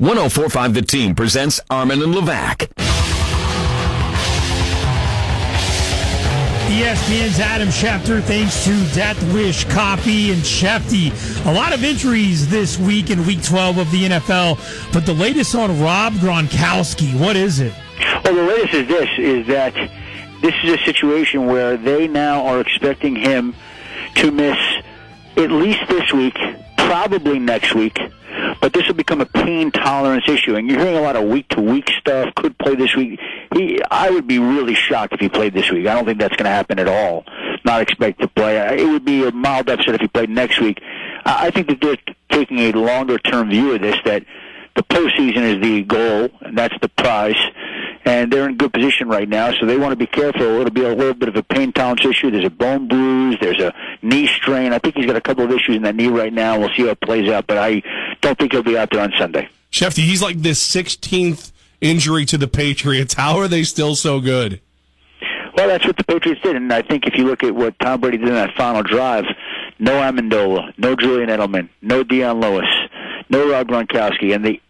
104.5 The Team presents Armin and Levac. ESPN's Adam Schefter, thanks to Death Wish Coffee and Schefty. A lot of injuries this week in Week 12 of the NFL, but the latest on Rob Gronkowski, what is it? Well, the latest is that this is a situation where they now are expecting him to miss at least this week, probably next week, but this will become a pain tolerance issue. And you're hearing a lot of week-to-week stuff, could play this week. I would be really shocked if he played this week. I don't think that's going to happen at all. Not expect to play. It would be a mild upset if he played next week. I think that they're taking a longer-term view of this, that the postseason is the goal, and that's the prize. And they're in good position right now, so they want to be careful. It'll be a little bit of a pain tolerance issue. There's a bone bruise. There's a knee strain. I think he's got a couple of issues in that knee right now. We'll see how it plays out, but I don't think he'll be out there on Sunday. Schefter, he's like the 16th injury to the Patriots. How are they still so good? Well, that's what the Patriots did, and I think if you look at what Tom Brady did in that final drive, no Amendola, no Julian Edelman, no Dion Lewis, no Rob Gronkowski, and they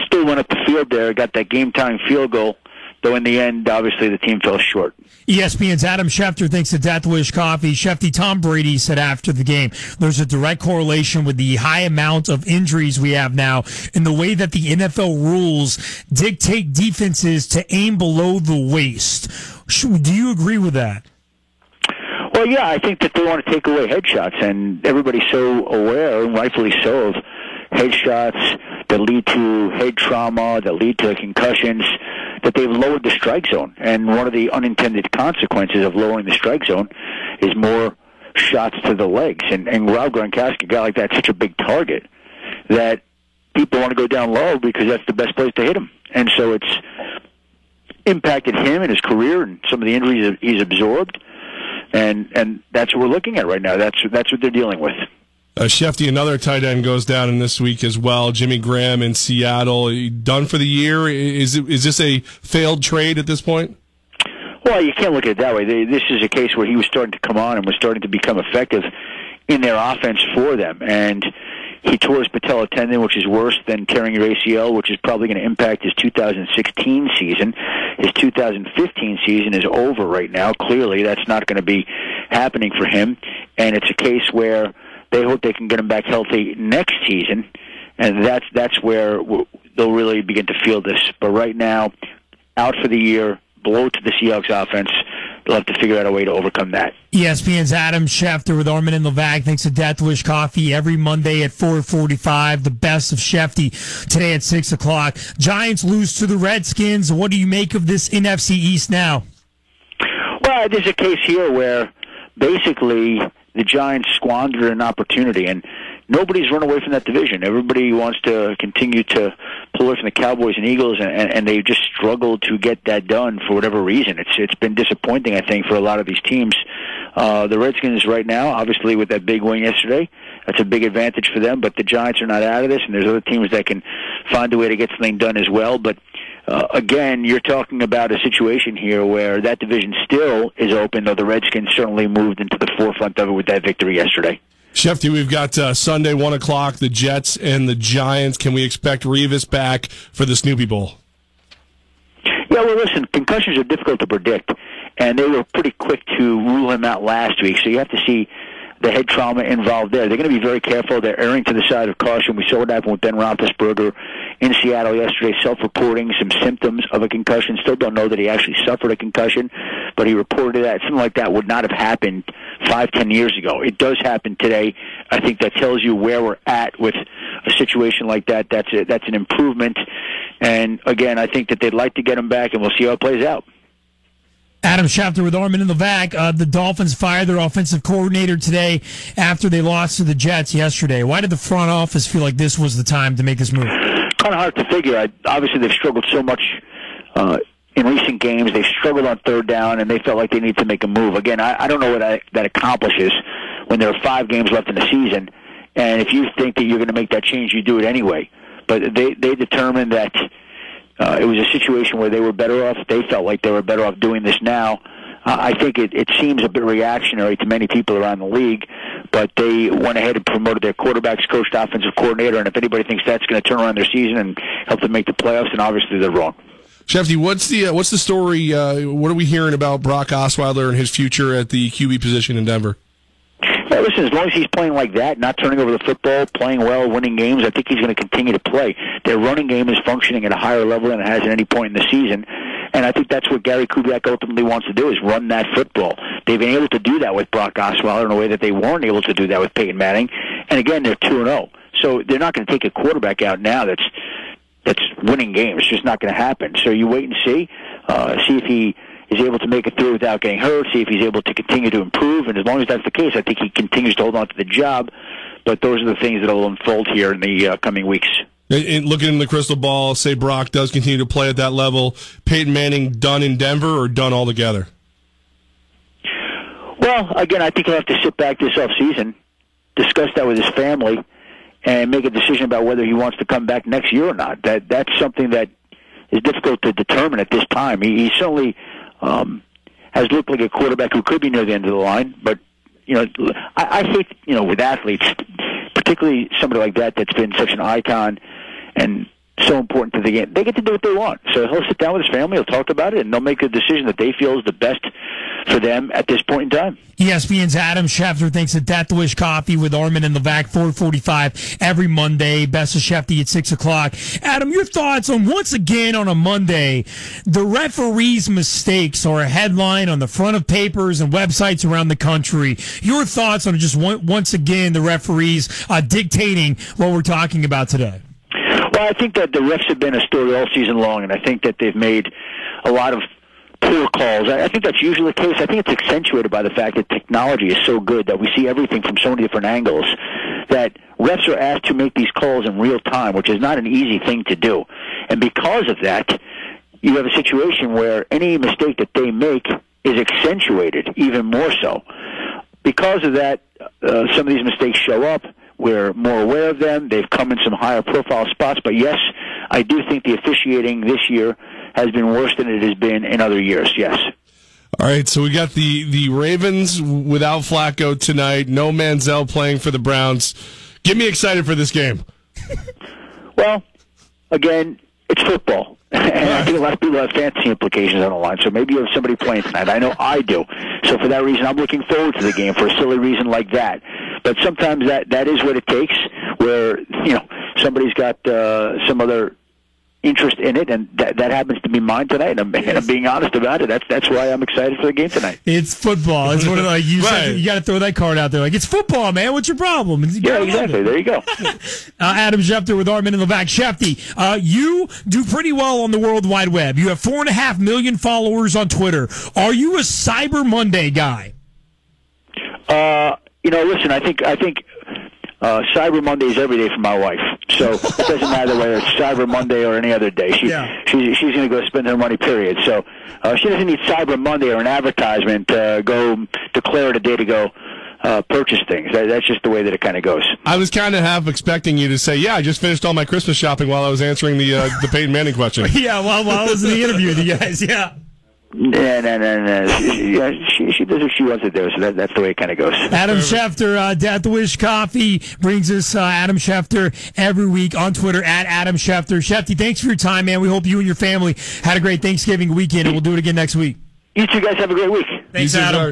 still went up the field there, got that game-tying field goal. Though in the end, obviously, the team fell short. ESPN's Adam Schefter, thanks to Death Wish Coffee. Schefty, Tom Brady said after the game, there's a direct correlation with the high amount of injuries we have now and the way that the NFL rules dictate defenses to aim below the waist. Do you agree with that? Well, yeah, I think that they want to take away headshots, and everybody's so aware, and rightfully so, of headshots that lead to head trauma, that lead to concussions, that they've lowered the strike zone. And one of the unintended consequences of lowering the strike zone is more shots to the legs. And Rob Gronkowski, a guy like that, such a big target that people want to go down low because that's the best place to hit him. And so it's impacted him and his career and some of the injuries that he's absorbed. And that's what we're looking at right now. That's what they're dealing with. Schefty, another tight end goes down in this week as well. Jimmy Graham in Seattle. Done for the year? Is this a failed trade at this point? Well, you can't look at it that way. This is a case where he was starting to come on and was starting to become effective in their offense for them. And he tore his patella tendon, which is worse than tearing your ACL, which is probably going to impact his 2016 season. His 2015 season is over right now. Clearly, that's not going to be happening for him. And it's a case where they hope they can get him back healthy next season, and that's where they'll really begin to feel this. But right now, out for the year, blow to the Seahawks offense. They'll have to figure out a way to overcome that. ESPN's Adam Schefter with Armin and Levac. Thanks to Death Wish Coffee every Monday at 4:45. The best of Schefty today at 6 o'clock. Giants lose to the Redskins. What do you make of this NFC East now? Well, there's a case here where basically the Giants squandered an opportunity, and nobody's run away from that division. Everybody wants to continue to pull away from the Cowboys and Eagles, and they just struggled to get that done for whatever reason. It's been disappointing, I think, for a lot of these teams. The Redskins right now, obviously with that big win yesterday, that's a big advantage for them, but the Giants are not out of this, and there's other teams that can find a way to get something done as well. But again, you're talking about a situation here where that division still is open, though the Redskins certainly moved into the forefront of it with that victory yesterday. Schefty, we've got Sunday, 1 o'clock, the Jets and the Giants. Can we expect Revis back for the Snoopy Bowl? Yeah, well, listen, concussions are difficult to predict, and they were pretty quick to rule him out last week, so you have to see the head trauma involved there. They're going to be very careful. They're erring to the side of caution. We saw what happened with Ben Roethlisberger in Seattle yesterday, self-reporting some symptoms of a concussion. Still don't know that he actually suffered a concussion, but he reported that. Something like that would not have happened 5-10 years ago. It does happen today. I think that tells you where we're at with a situation like that. That's an improvement. And, again, I think that they'd like to get him back, and we'll see how it plays out. Adam Schefter with Armin and Levac. The Dolphins fired their offensive coordinator today after they lost to the Jets yesterday. Why did the front office feel like this was the time to make this move? Kind of hard to figure. Obviously, they've struggled so much in recent games. They've struggled on third down, and they felt like they need to make a move. Again, I don't know what that accomplishes when there are 5 games left in the season, and if you think that you're going to make that change, you do it anyway. But they determined that it was a situation where they were better off. They felt like they were better off doing this now. I think it seems a bit reactionary to many people around the league, but they went ahead and promoted their quarterbacks coach, offensive coordinator, and if anybody thinks that's going to turn around their season and help them make the playoffs, then obviously they're wrong. Shefty, what's the story? What are we hearing about Brock Osweiler and his future at the QB position in Denver? Yeah, listen, as long as he's playing like that, not turning over the football, playing well, winning games, I think he's going to continue to play. Their running game is functioning at a higher level than it has at any point in the season, and I think that's what Gary Kubiak ultimately wants to do, is run that football. They've been able to do that with Brock Osweiler in a way that they weren't able to do that with Peyton Manning, and again, they're 2-0. So they're not going to take a quarterback out now that's winning games. It's just not going to happen. So you wait and see if he is able to make it through without getting hurt, see if he's able to continue to improve, and as long as that's the case, I think he continues to hold on to the job, but those are the things that will unfold here in the coming weeks. And looking in the crystal ball, say Brock does continue to play at that level, Peyton Manning done in Denver or done altogether? Well, again, I think he'll have to sit back this offseason, discuss that with his family, and make a decision about whether he wants to come back next year or not. That's something that is difficult to determine at this time. He certainly has looked like a quarterback who could be near the end of the line, but I hate with athletes, particularly somebody like that that's been such an icon and so important to the game. They get to do what they want. So he'll sit down with his family, he'll talk about it, and they'll make a decision that they feel is the best for them at this point in time. ESPN's Adam Schefter thanks to Death Wish Coffee with Armin and Levac, 4:45 every Monday. Best of Shefty at 6 o'clock. Adam, your thoughts on, once again on a Monday, the referees' mistakes are a headline on the front of papers and websites around the country. Your thoughts on just once again the referees dictating what we're talking about today? Well, I think that the refs have been a story all season long, and I think that they've made a lot of poor calls. I think that's usually the case. I think it's accentuated by the fact that technology is so good that we see everything from so many different angles that refs are asked to make these calls in real time, which is not an easy thing to do. And because of that, you have a situation where any mistake that they make is accentuated even more so. Because of that, some of these mistakes show up. We're more aware of them. They've come in some higher profile spots. But yes, I do think the officiating this year has been worse than it has been in other years, yes. All right, so we got the Ravens without Flacco tonight. No Manziel playing for the Browns. Get me excited for this game. Well, again, it's football. And I think a lot of people have fantasy implications on the line, so maybe you have somebody playing tonight. I know I do. So for that reason, I'm looking forward to the game for a silly reason like that. But sometimes that is what it takes, where somebody's got some other interest in it, and that happens to be mine tonight, and I'm being honest about it. That's why I'm excited for the game tonight. It's football. It's one of the, you got to throw that card out there. Like, it's football, man. What's your problem? Yeah, exactly. There you go. Adam Schefter with Armin and Levac. Shefty, you do pretty well on the World Wide Web. You have 4.5 million followers on Twitter. Are you a Cyber Monday guy? Listen, I think Cyber Monday is every day for my wife, so it doesn't matter whether it's Cyber Monday or any other day. She's going to go spend her money, period. So she doesn't need Cyber Monday or an advertisement to go declare it a day to go purchase things. That's just the way that it kind of goes. I was kind of half expecting you to say, yeah, I just finished all my Christmas shopping while I was answering the Peyton Manning question. Yeah, while I was in the interview with you guys, yeah. No. She does what she wants to do, so that's the way it kind of goes. Adam Schefter, Death Wish Coffee brings us Adam Schefter every week on Twitter at Adam Schefter. Shefty, thanks for your time, man. We hope you and your family had a great Thanksgiving weekend, and we'll do it again next week. You two guys have a great week. Thanks, Adam.